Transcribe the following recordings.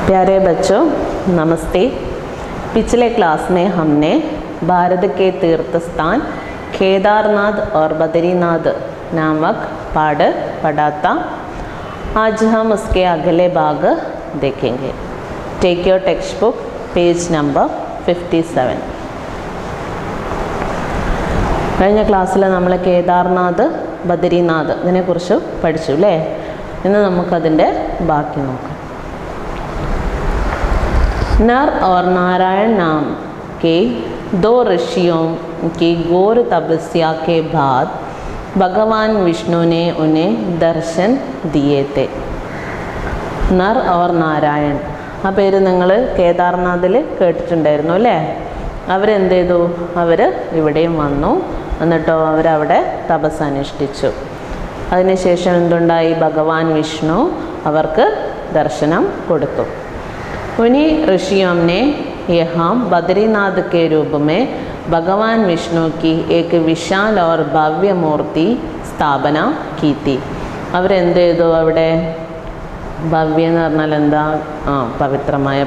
प्यारे बच्चों नमस्ते। पिछले क्लास में हमने भारत के तीर्थ स्थान केदारनाथ और बद्रीनाथ नामक पाठ पढ़ा था। आज हम उसके अगले भाग देखेंगे। Take your textbook page number 57। കഴിഞ്ഞ ക്ലാസ്സിൽ നമ്മൾ കേദാർനാഥ് ബദ്രീനാഥ് ഇതിനെക്കുറിച്ച് പഠിച്ചു അല്ലേ? ഇന്ന് നമുക്കതിൻ്റെ ബാക്കി നോക്കാം. नर और नारायण नाम के दो ऋषियों की घोर तपस्या के बाद भगवान विष्णु ने उन्हें दर्शन दिए थे. നർ और നാരായൺ ആ പേര് നിങ്ങൾ കേദാർനാഥിൽ കേട്ടിട്ടുണ്ടായിരുന്നു അല്ലേ? അവരെന്ത് ചെയ്തു? അവർ ഇവിടെയും വന്നു. എന്നിട്ടോ അവരവിടെ തപസ് അനുഷ്ഠിച്ചു. അതിനുശേഷം എന്തുണ്ടായി? ഭഗവാൻ വിഷ്ണു അവർക്ക് ദർശനം കൊടുത്തു. उन्हीं ऋषियों ने यहाँ बद्रीनाथ के रूप में भगवान विष्णु की एक विशाल और भव्य मूर्ति स्थापना की थी. അവരെന്ത് ചെയ്തു? അവിടെ ഭവ്യ എന്ന് പറഞ്ഞാൽ എന്താ? പവിത്രമായ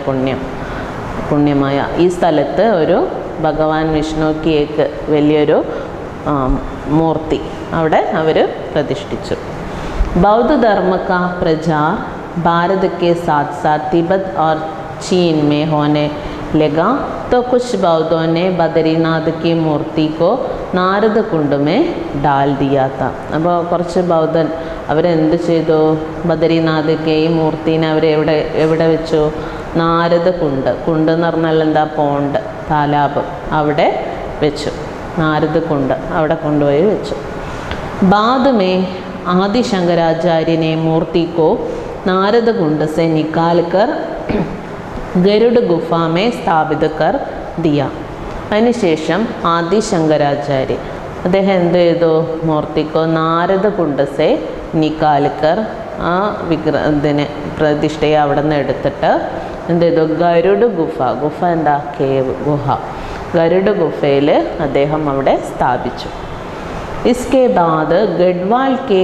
പുണ്യമായ ഈ സ്ഥലത്ത് ഒരു ഭഗവാൻ വിഷ്ണുക്ക് ഏക്ക് വലിയൊരു മൂർത്തി അവിടെ അവർ പ്രതിഷ്ഠിച്ചു. बौद्ध धर्म का प्रचार भारत के साथ साथ तिब्बत और चीन में होने लगा तो कुछ बौद्धों ने बद्रीनाथ की मूर्ति को नारद कुंड में डाल दिया था. അപ്പോൾ കുറച്ച് ബൗദ്ധൻ അവരെന്ത് ചെയ്തു? ബദ്രീനാഥിക്ക് ഈ മൂർത്തിനെ എവിടെ വെച്ചു? നാരദ കുണ്ട് എന്ന് പറഞ്ഞാൽ എന്താ? പോണ്ട്, താലാബ് അവിടെ വെച്ചു. നാരദ കുണ്ട് അവിടെ കൊണ്ടുപോയി വെച്ചു. बाद में आदि शंकराचार्य ने मूर्ति को नारद कुंड से निकाल कर गरुड़ गुफा में स्थापित कर दिया. അതിനുശേഷം ആദി ശങ്കരാചാര്യ അദ്ദേഹം എന്ത് ചെയ്തു? മൂർത്തിക്കോ നാരദ കുണ്ടസെ നിക്കാൽക്കർ ആ ഇതിനെ പ്രതിഷ്ഠയെ അവിടെ നിന്ന് എടുത്തിട്ട് എന്ത് ചെയ്തു? ഗരുഡ് ഗുഫ എന്താ? കേവ്, ഗുഹ. ഗരുഡ് ഗുഫയിൽ അദ്ദേഹം അവിടെ സ്ഥാപിച്ചു. इसके बाद गढ़वाल के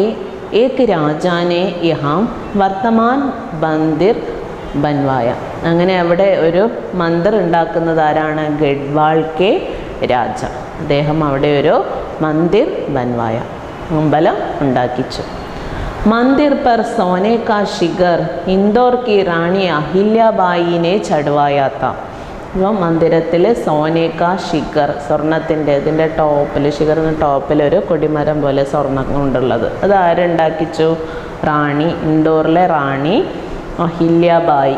एक राजा ने यहाँ वर्तमान मंदिर बनवाया. അങ്ങനെ അവിടെ ഒരു മന്ദിർ ഉണ്ടാക്കുന്നത് ആരാണ്? ഗഡ്വാൾ കെ രാജ. അദ്ദേഹം അവിടെ ഒരു മന്ദിർ ബൻവായ, അമ്പലം ഉണ്ടാക്കിച്ചു. मंदिर पर सोने का शिखर इंदौर की रानी अहिल्याबाई ने चढ़वाया था. അപ്പോൾ മന്ദിരത്തിൽ സോനേക്ക ശിഖർ, സ്വർണത്തിൻ്റെ ഇതിൻ്റെ ടോപ്പിൽ, ശിഖറിന് ടോപ്പിൽ ഒരു കൊടിമരം പോലെ സ്വർണം കൊണ്ടുള്ളത്, അത് ആരുണ്ടാക്കിച്ചു? റാണി, ഇൻഡോറിലെ റാണി അഹില്യാബായി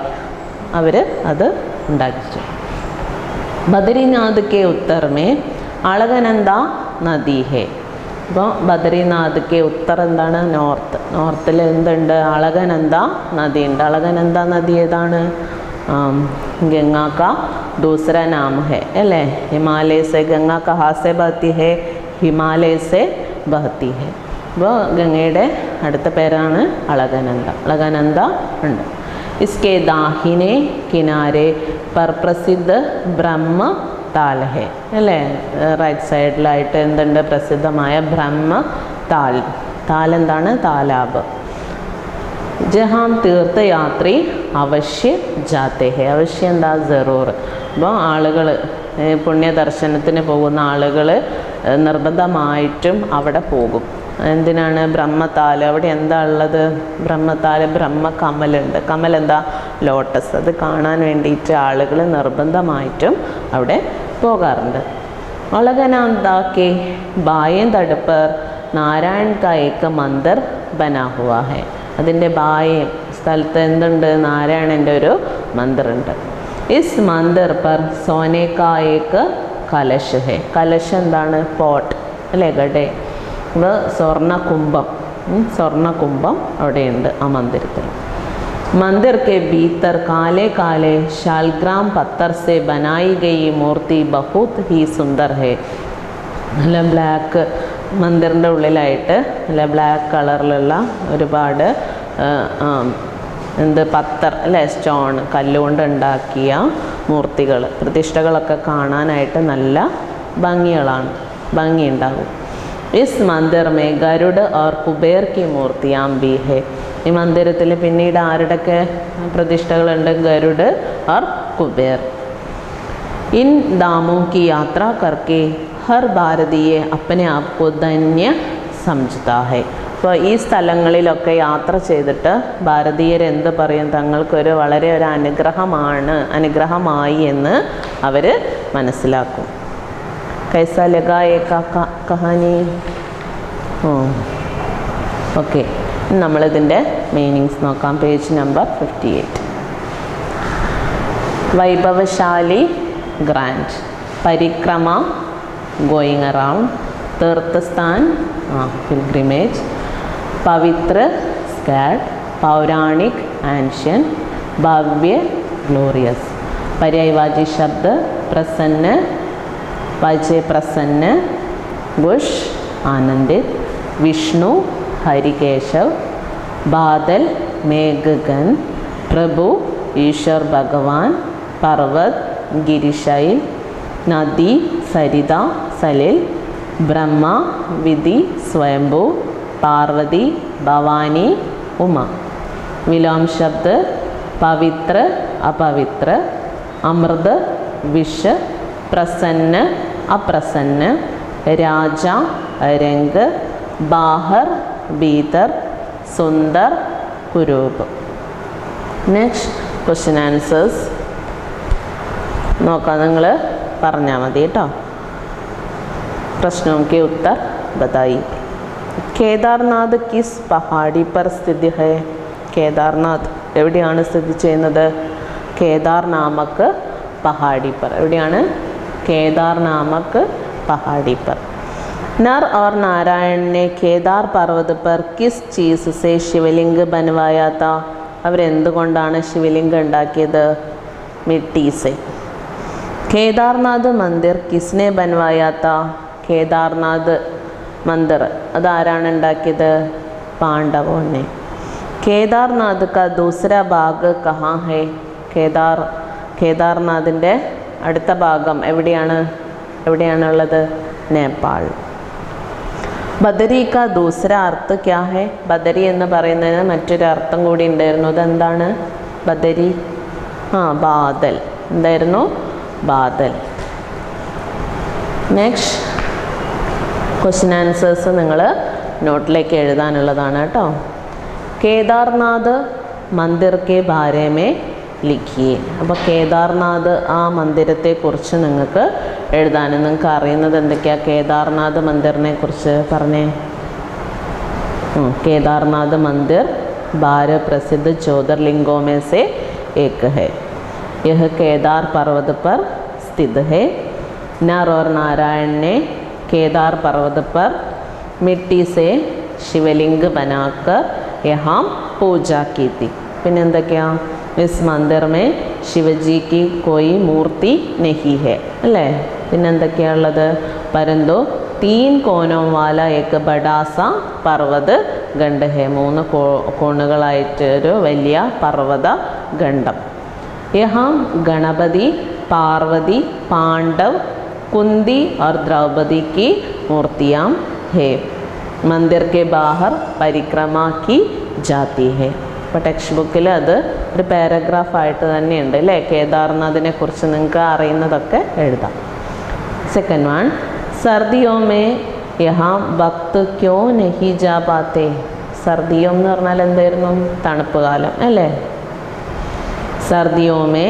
അവർ അത് ഉണ്ടാക്കിച്ചു. ബദ്രീനാഥ് കെ ഉത്തർ മേ അളകനന്ദ നദി ഹേ. അപ്പോൾ ബദ്രീനാഥ് കെ ഉത്തർ എന്താണ്? നോർത്തിൽ എന്തുണ്ട്? അളകനന്ദ നദി ഉണ്ട്. അളകനന്ദ നദി ഏതാണ്? गंगा का दूसरा नाम है अല്ലേ? हिमालय से गंगा कहाँ से बहती है? हिमालय से बहती है. അപ്പോൾ ഗംഗയുടെ അടുത്ത പേരാണ് അളകനന്ദ ഉണ്ട്. इसके दाहिने किनारे पर प्रसिद्ध ब्रह्म ताल है അല്ലേ? റൈറ്റ് സൈഡിലായിട്ട് എന്തുണ്ട്? പ്രസിദ്ധമായ ബ്രഹ്മ താൽ എന്താണ്? താലാബ്. जहाँ തീർത്ഥയാത്രി അവശ്യ ജാത്തെ ഹെ. അവശ്യ എന്താ? ജറൂർ. അപ്പോൾ ആളുകൾ പുണ്യദർശനത്തിന് പോകുന്ന ആളുകൾ നിർബന്ധമായിട്ടും അവിടെ പോകും. എന്തിനാണ്? ബ്രഹ്മതാല്. അവിടെ എന്താ ഉള്ളത്? ബ്രഹ്മതാല്, ബ്രഹ്മകമലുണ്ട്. കമൽ എന്താ? ലോട്ടസ്. അത് കാണാൻ വേണ്ടിയിട്ട് ആളുകൾ നിർബന്ധമായിട്ടും അവിടെ പോകാറുണ്ട്. अलकनंदा के बाएं तट पर नारायण का एक मंदिर बना हुआ है. അതിൻ്റെ ബായ് സ്ഥലത്ത് എന്തുണ്ട്? നാരായണൻ്റെ ഒരു മന്ദിറുണ്ട്. ഇസ് മന്ദിർ പർ സോനെ കാ ഏക് കലശ് ഹെ. കലശ് എന്താണ്? പോട്ട് അല്ലേ? ഗഡേ. ഇത് സ്വർണ്ണകുംഭം അവിടെയുണ്ട് ആ മന്ദിരത്തിൽ. मंदिर के भीतर काले काले शालग्राम पत्थर से बनाई गई मूर्ति बहुत ही सुंदर है. നല്ല ബ്ലാക്ക് മന്ദിറിൻ്റെ ഉള്ളിലായിട്ട് നല്ല ബ്ലാക്ക് കളറിലുള്ള ഒരുപാട് പത്തർ അല്ലേ? സ്റ്റോൺ, കല്ലുകൊണ്ട് ഉണ്ടാക്കിയ മൂർത്തികൾ, പ്രതിഷ്ഠകളൊക്കെ കാണാനായിട്ട് നല്ല ഭംഗിയുണ്ടാകും. इस मंदिर में गरुड़ और कुबेर की मूर्तियाँ भी है. ഈ മന്ദിരത്തിൽ പിന്നീട് ആരുടെയൊക്കെ പ്രതിഷ്ഠകളുണ്ട്? ഗരുഡ് और कुबेर। इन धामों की यात्रा करके हर भारतीय अपने आप को धन्य समझता है। അപ്പോൾ ഈ സ്ഥലങ്ങളിലൊക്കെ യാത്ര ചെയ്തിട്ട് ഭാരതീയർ എന്ത് പറയും? തങ്ങൾക്കൊരു വളരെ ഒരു അനുഗ്രഹമായി എന്ന് അവർ മനസ്സിലാക്കും. കൈസാ ലഗാ ഏക കഹാനി? ഓക്കെ, നമ്മളിതിൻ്റെ മീനിങ്സ് നോക്കാം. Page number 58. വൈഭവശാലി ഗ്രാൻഡ്, പരിക്രമ ഗോയിങ് അറൗണ്ട്, തീർത്ഥസ്ഥാൻ പിൽഗ്രിമേജ്, പവിത്ര സ്കാഡ്, പൗരാണിക് ആൻഷ്യൻ, ഭവ്യ ग्लोरियस। पर्यायवाची शब्द प्रसन्न, वाच्य प्रसन्न, बुश आनंदित, विष्णु हरिकेशव, बादल मेघगन, प्रभु ईश्वर भगवान, पर्वत गिरिशैल, नदी सरिता सलिल, ब्रह्मा विधि स्वयंभू, पार्वती भवानी उमा। विलोम शब्द पवित्र अपवित्र, अमृत विष, प्रसन्न अप्रसन्न, राजा रंग, बाहर भीतर, सुंदर कुरूप। नेक्स्ट क्वेश्चन आंसर्स നോക്കാം, നിങ്ങൾ പറഞ്ഞാൽ മതി കേട്ടോ. प्रश्नों के उत्तर बताइए। കേദാർനാഥ് കിസ് പഹാടി പർ സ്ഥിതി ഹൈ? കേദാർനാഥ് എവിടെയാണ് സ്ഥിതി ചെയ്യുന്നത്? കേദാർ നാമക് പഹാടി പർ. എവിടെയാണ്? കേദാർ നാമക് പഹാടി പർ. नर और नारायण ने केदार पर्वत पर किस चीज़ से शिवलिंग बनवाया था? അവരെന്തുകൊണ്ടാണ് ശിവലിംഗം ഉണ്ടാക്കിയത്? മിട്ടി से। കേദാർനാഥ് മന്ദിർ കിസ്നെ बनवाया था? കേദാർനാഥ് मंदिर അതാരാണ് ഉണ്ടാക്കിയത്? പാണ്ഡവോं ने। കേദാർനാഥ് का दूसरा भाग कहाँ है? കേദാർനാഥിൻ്റെ അടുത്ത ഭാഗം എവിടെയാണുള്ളത്? നേപ്പാൾ। ബദരി का दूसरा अर्थ क्या है? ബദരി എന്ന് പറയുന്നതിന് മറ്റൊരു അർത്ഥം കൂടി ഉണ്ടായിരുന്നു. അതെന്താണ് ബദരി? ബാദൽ. എന്തായിരുന്നു? ബാദൽ. നെക്സ്റ്റ് ക്വസ്റ്റ്യൻ ആൻസേഴ്സ് നിങ്ങൾ നോട്ടിലേക്ക് എഴുതാനുള്ളതാണ് കേട്ടോ. Kedarnath Mandir K Bare may ലിഖിയേ. അപ്പോൾ കേദാർനാഥ് ആ മന്ദിരത്തെക്കുറിച്ച് നിങ്ങൾക്ക് എഴുതാനും. നിങ്ങൾക്ക് അറിയുന്നത് എന്തൊക്കെയാണ് കേദാർനാഥ് മന്ദിറിനെ കുറിച്ച് പറഞ്ഞേ? केदारनाथ मंदिर 12 प्रसिद्ध ज्योतिर्लिंगों में से एक है। यह केदार पर्वत पर स्थित है। नर और नारायण ने केदार पर्वत पर मिट्टी से शिवलिंग बनाकर यहाँ पूजा की थी। पिന്നെന്താ? इस मंदिर में शिवजी की कोई मूर्ति नहीं है अल्ले। पिന്നെന്തൊക്കെയാ ഉള്ളത്? परंतु 3 कोनों वाला एक बड़ा सा पर्वत गंड है। 3 കോണുകളായിട്ടൊരു വലിയ പർവ്വത ഖണ്ഡം. यहाँ गणपति, पार्वती, पांडव, कुंती और द्रौपदी की मूर्तियाँ है। मंदिर के बाहर परिक्रमा की जाती है. ഇപ്പോൾ ടെക്സ്റ്റ് ബുക്കിൽ അത് ഒരു പാരഗ്രാഫായിട്ട് തന്നെയുണ്ട് അല്ലേ? കേദാർനാഥിനെ കുറിച്ച് നിങ്ങൾക്ക് അറിയുന്നതൊക്കെ എഴുതാം. സെക്കൻഡ് വൺ, സർദിയോ മേ യഹാ ഭക്ത് ക്യോ നഹി ജാ പാത്തെ? സർദിയോ എന്ന് പറഞ്ഞാൽ എന്തായിരുന്നു? തണുപ്പ് കാലം അല്ലേ? സർദിയോ മേ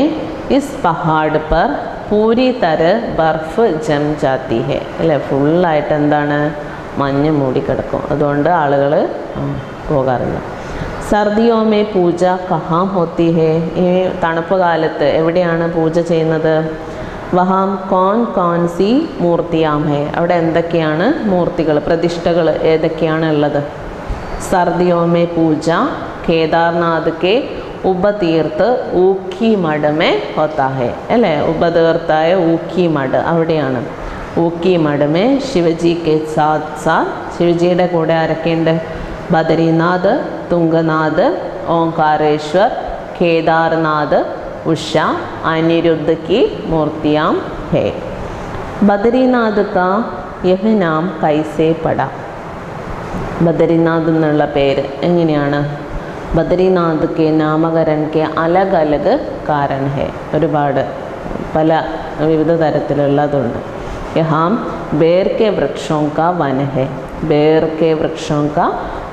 ഇസ് പഹാഡ് പർ പൂരി തര ബർഫ് ജം ജാത്തി ഹെ അല്ലേ? ഫുള്ളായിട്ട് എന്താണ്? മഞ്ഞ് മൂടിക്കിടക്കും. അതുകൊണ്ട് ആളുകൾ പോകാറില്ല. സർദിയോ മേ പൂജ കഹാം ഹോത്തി ഹെ? ഈ തണുപ്പ് കാലത്ത് എവിടെയാണ് പൂജ ചെയ്യുന്നത്? വഹാം കോൺ സി മൂർത്തിയാം ഹെ? അവിടെ എന്തൊക്കെയാണ് മൂർത്തികൾ, പ്രതിഷ്ഠകൾ ഏതൊക്കെയാണ് ഉള്ളത്? സർദിയോ മേ പൂജ കേദാർനാഥ് കെ ഉപതീർത്ത് ഊഖി മഠ് മേ ഹോത്താ ഹെ അല്ലേ? ഉപതീർത്തായ ഊഖി മഠ് അവിടെയാണ്. ഊഖി മഠ് മേ ശിവജി കെ സാത്ത് സാത്ത്, ശിവജിയുടെ കൂടെ ആരൊക്കെയുണ്ട്? ബദരീനാഥ്, തുംഗനാഥ്, ഓംകാരേശ്വർ, കേദാർനാഥ്, उषा, अनिरुद्ध की मूर्तियाँ है। बद्रीनाथ का यह नाम कैसे पड़ा? ബദരിനാഥ് എന്നുള്ള പേര് എങ്ങനെയാണ്? ബദരീനാഥ് के नामकरण के अलग अलग कारण है. ഒരുപാട് പല വിവിധ തരത്തിലുള്ളതുണ്ട്. यहाँ बेर के वृक्षों का वन है. बेर के वृक्षों का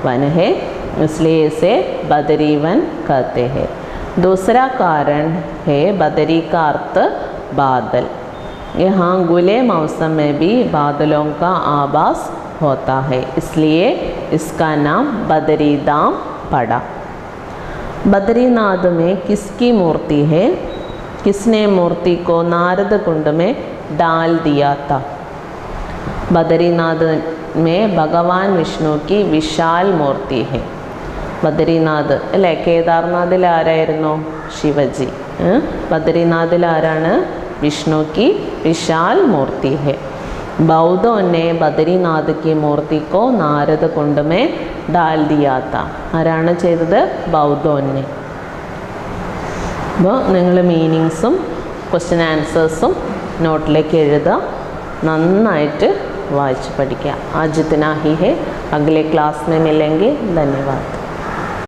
वन है, इसलिए इसे बदरी वन कहते हैं. दूसरा कारण है बदरी का अर्थ बादल. यहाँ गुले मौसम में भी बादलों का आभास होता है, इसलिए इसका नाम बदरी धाम पड़ा. बद्रीनाथ में किसकी मूर्ति है? किसने मूर्ति को नारद कुंड में डाल दिया था? बद्रीनाथ में भगवान विष्णु की विशाल मूर्ति है. ബദ്രീനാഥ് അല്ലേ, കേദാർനാഥിൽ ആരായിരുന്നു? ശിവജി. ബദ്രീനാഥിൽ ആരാണ്? വിഷ്ണു की विशाल मूर्ति है. बौद्धों ने बद्रीनाथ की मूर्ति को नारद कुंड में डाल दिया था. ആരാണ് ചെയ്തത്? ബൗദ്ധോന്നെ. അപ്പോൾ നിങ്ങൾ മീനിങ്സും ക്വസ്റ്റ്യൻ ആൻസേഴ്സും നോട്ടിലേക്ക് എഴുതുക, നന്നായിട്ട് വായിച്ച് പഠിക്കുക. आज इतना ही है, अगले क्लास में मिलेंगे. धन्यवाद.